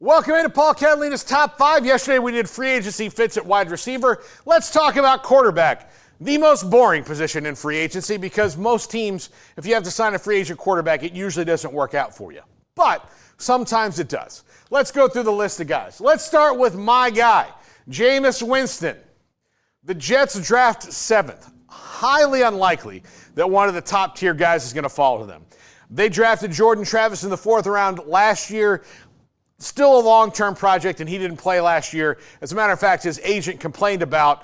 Welcome into Paul Catalina's Top 5. Yesterday we did free agency fits at wide receiver. Let's talk about quarterback. The most boring position in free agency because most teams, if you have to sign a free agent quarterback, it usually doesn't work out for you. But sometimes it does. Let's go through the list of guys. Let's start with my guy, Jameis Winston. The Jets draft 7th. Highly unlikely that one of the top tier guys is going to fall to them. They drafted Jordan Travis in the 4th round last year. Still a long-term project, and he didn't play last year. As a matter of fact, his agent complained about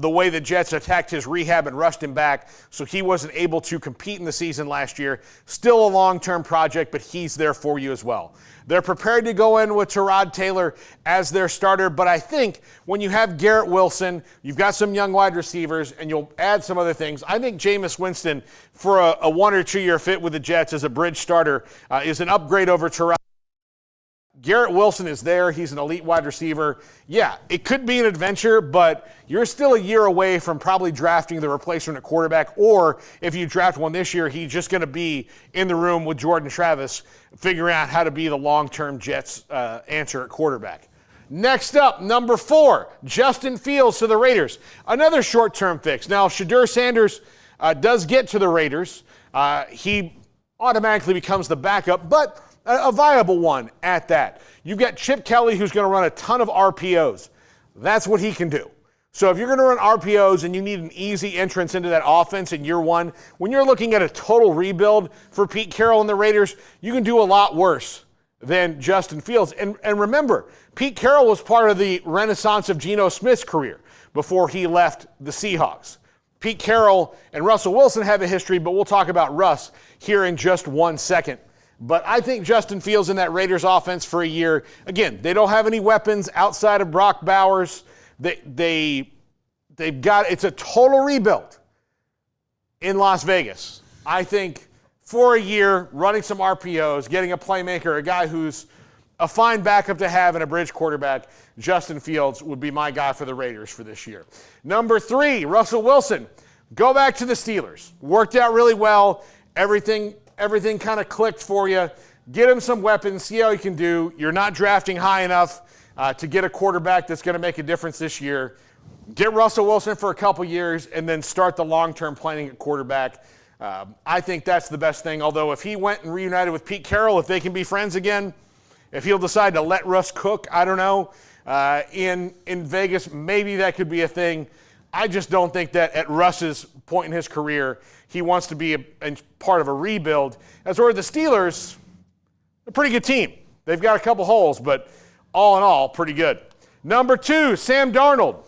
the way the Jets attacked his rehab and rushed him back, so he wasn't able to compete in the season last year. Still a long-term project, but he's there for you as well. They're prepared to go in with Tyrod Taylor as their starter, but I think when you have Garrett Wilson, you've got some young wide receivers, and you'll add some other things. I think Jameis Winston, for a 1 or 2 year fit with the Jets as a bridge starter, is an upgrade over Tyrod. Garrett Wilson is there. He's an elite wide receiver. Yeah, it could be an adventure, but you're still a year away from probably drafting the replacement at quarterback, or if you draft one this year, he's just going to be in the room with Jordan Travis figuring out how to be the long-term Jets answer at quarterback. Next up, number 4, Justin Fields to the Raiders. Another short-term fix. Now, Shedeur Sanders does get to the Raiders. He automatically becomes the backup, but a viable one at that. You've got Chip Kelly, who's going to run a ton of RPOs. That's what he can do. So if you're going to run RPOs and you need an easy entrance into that offense in year one, when you're looking at a total rebuild for Pete Carroll and the Raiders, you can do a lot worse than Justin Fields. And remember, Pete Carroll was part of the renaissance of Geno Smith's career before he left the Seahawks. Pete Carroll and Russell Wilson have a history, but we'll talk about Russ here in just 1 second. But I think Justin Fields in that Raiders offense for a year, again, they don't have any weapons outside of Brock Bowers. They've got, it's a total rebuild in Las Vegas. I think for a year, running some RPOs, getting a playmaker, a guy who's a fine backup to have and a bridge quarterback, Justin Fields would be my guy for the Raiders for this year. Number 3, Russell Wilson. Go back to the Steelers. Worked out really well. Everything kind of clicked for you. Get him some weapons, see how he can do. You're not drafting high enough to get a quarterback that's going to make a difference this year. Get Russell Wilson for a couple years and then start the long-term planning at quarterback. I think that's the best thing, although if he went and reunited with Pete Carroll, if they can be friends again, if he'll decide to let Russ cook, I don't know, in Vegas, maybe that could be a thing. I just don't think that at Russ's point in his career, he wants to be a part of a rebuild. As for the Steelers, a pretty good team. They've got a couple holes, but all in all, pretty good. Number 2, Sam Darnold.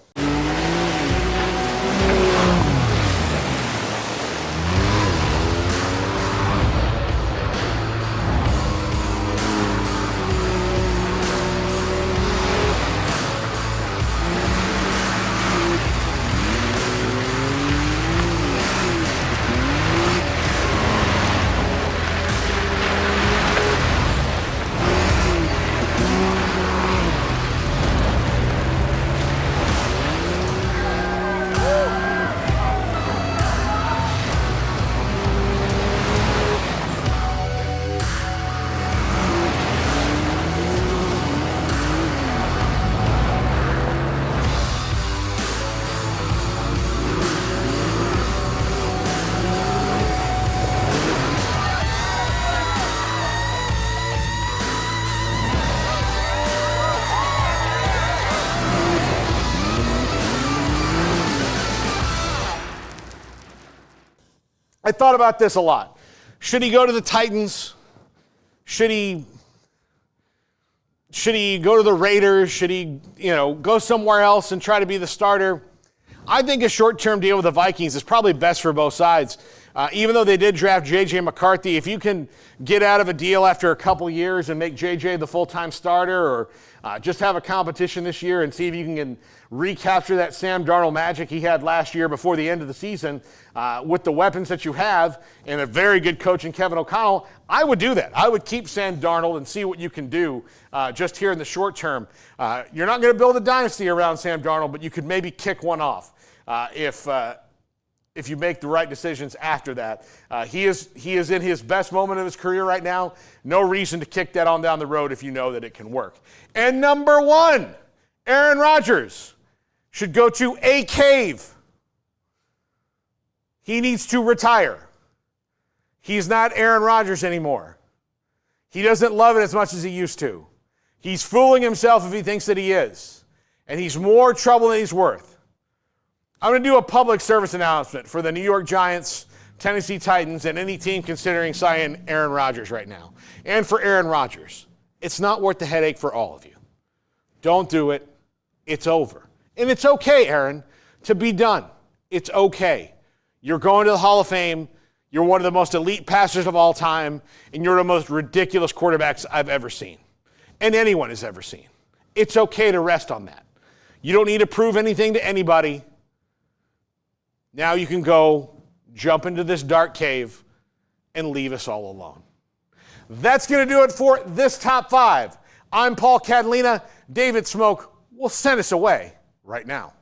I thought about this a lot. Should he go to the Titans? Should he go to the Raiders? Should he, go somewhere else and try to be the starter? I think a short-term deal with the Vikings is probably best for both sides. Even though they did draft J.J. McCarthy, if you can get out of a deal after a couple years and make J.J. the full-time starter, or just have a competition this year and see if you can recapture that Sam Darnold magic he had last year before the end of the season with the weapons that you have and a very good coach in Kevin O'Connell, I would do that. I would keep Sam Darnold and see what you can do just here in the short term. You're not going to build a dynasty around Sam Darnold, but you could maybe kick one off if if you make the right decisions after that. He is in his best moment of his career right now. No reason to kick that on down the road if you know that it can work. And number one, Aaron Rodgers should go to a cave. He needs to retire. He's not Aaron Rodgers anymore. He doesn't love it as much as he used to. He's fooling himself if he thinks that he is. And he's more trouble than he's worth. I'm going to do a public service announcement for the New York Giants, Tennessee Titans, and any team considering signing Aaron Rodgers right now. And for Aaron Rodgers, it's not worth the headache for all of you. Don't do it. It's over. And it's okay, Aaron, to be done. It's okay. You're going to the Hall of Fame. You're one of the most elite passers of all time, and you're the most ridiculous quarterbacks I've ever seen, and anyone has ever seen. It's okay to rest on that. You don't need to prove anything to anybody. Now you can go jump into this dark cave and leave us all alone. That's going to do it for this top five. I'm Paul Catalina. David Smoke will send us away right now.